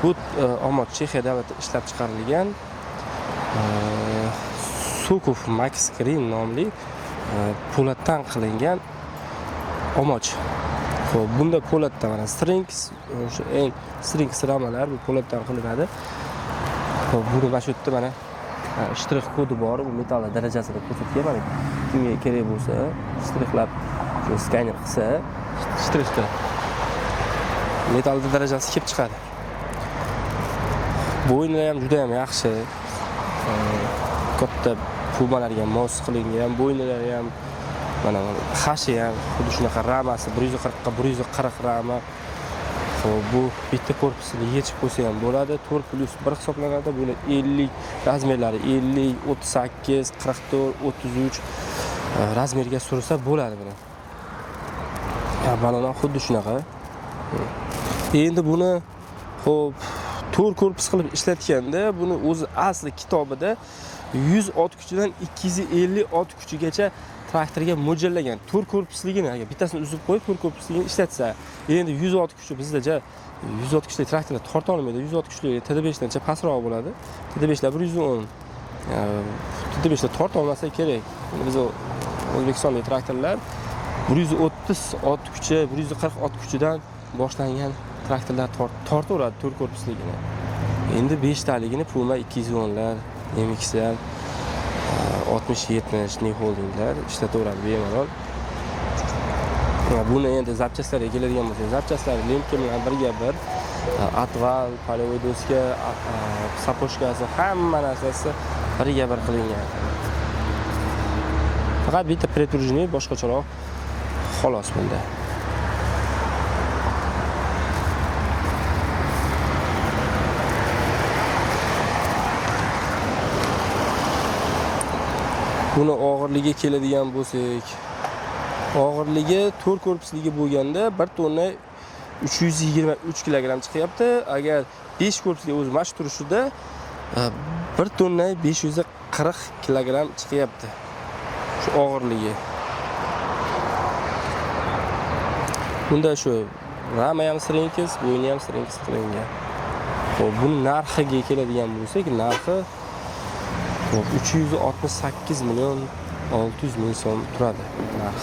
Bu omoch Chexiya davlatida ishlab chiqarilgan Sukov Max Green nomli po'latdan qilingan omoch. Xo'p, bunda po'latdan mana strings, o'sha eng strings ramalar bu po'latdan qilinadi. Xo'p, buni mana shu yerda mana shtrix kodi bor, bu metall darajasida ko'rsatgan. Mana kimga kerak bo'lsa, shtrixlab shu skaner qilsa, shtrixda metall darajasi kelib chiqadi. Bo'yinlar ham juda ham yaxshi. Katta pumalarga mos qilingan, bo'ynalari ham mana hashi ham xuddi shunaqa ramasi 140 ga 140 rama. Xo'p, bu bitta korpusini yechib qo'ysa ham bo'ladi. 4+1 hisoblanadi. Buni 50 razmerlari 50, 38, 44, 33 razmerga sursa bo'ladi buni. Avvaldan xuddi shunaqa. Endi buni xo'p 4 korpus qilib ishlatganda buni o'zi asli kitobida 100 ot kuchidan 250 ot kuchigacha traktorga mo'ljallagan. 4 korpusligini agar bittasini uzib qo'yib 4 korpusligini ishlatsa, endi 100 ot kuchi bizda 100 ot kuchli traktorlar torta olmaydi. 100 ot kuchli TD5 dancha pastroq bo'ladi. TD5lar 110. TD5lar torta olmasa kerak. Biz O'zbekistondagi traktorlar 130 ot kuchi, 140 ot kuchidan boshlangan traktorlar tortaveradi 4 korpusligini. Endi 5 taligini Puma 210lar, MX'lar, 60-70 New Holdinglar ishlataveradi bemalol. Buni endi zapchastlarga keladigan bo'lsak, zapchastlar lemka bilan birga bir atval, полевой doska, sapochkasi, hamma narsasi birga bir qilingan. Faqat bitta pretrujniy boshqacharoq xolos bunda. Buni og'irligi keladigan bo'lsak, og'irligi 4 korpusligi bo'lganda 1 tonna 323 kilogramm chiqyapti. Agar 5 korpusli o'zi mash turishida 1 tonna 540 kilogramm chiqyapti. Shu og'irligi. Bunda shu rama ham sirinkiz, bo'yni ham sirinkiz qilingan. Xo'p, buni narxiga keladigan bo'lsak, narxi 368 million 600 ming so'm turadi narx.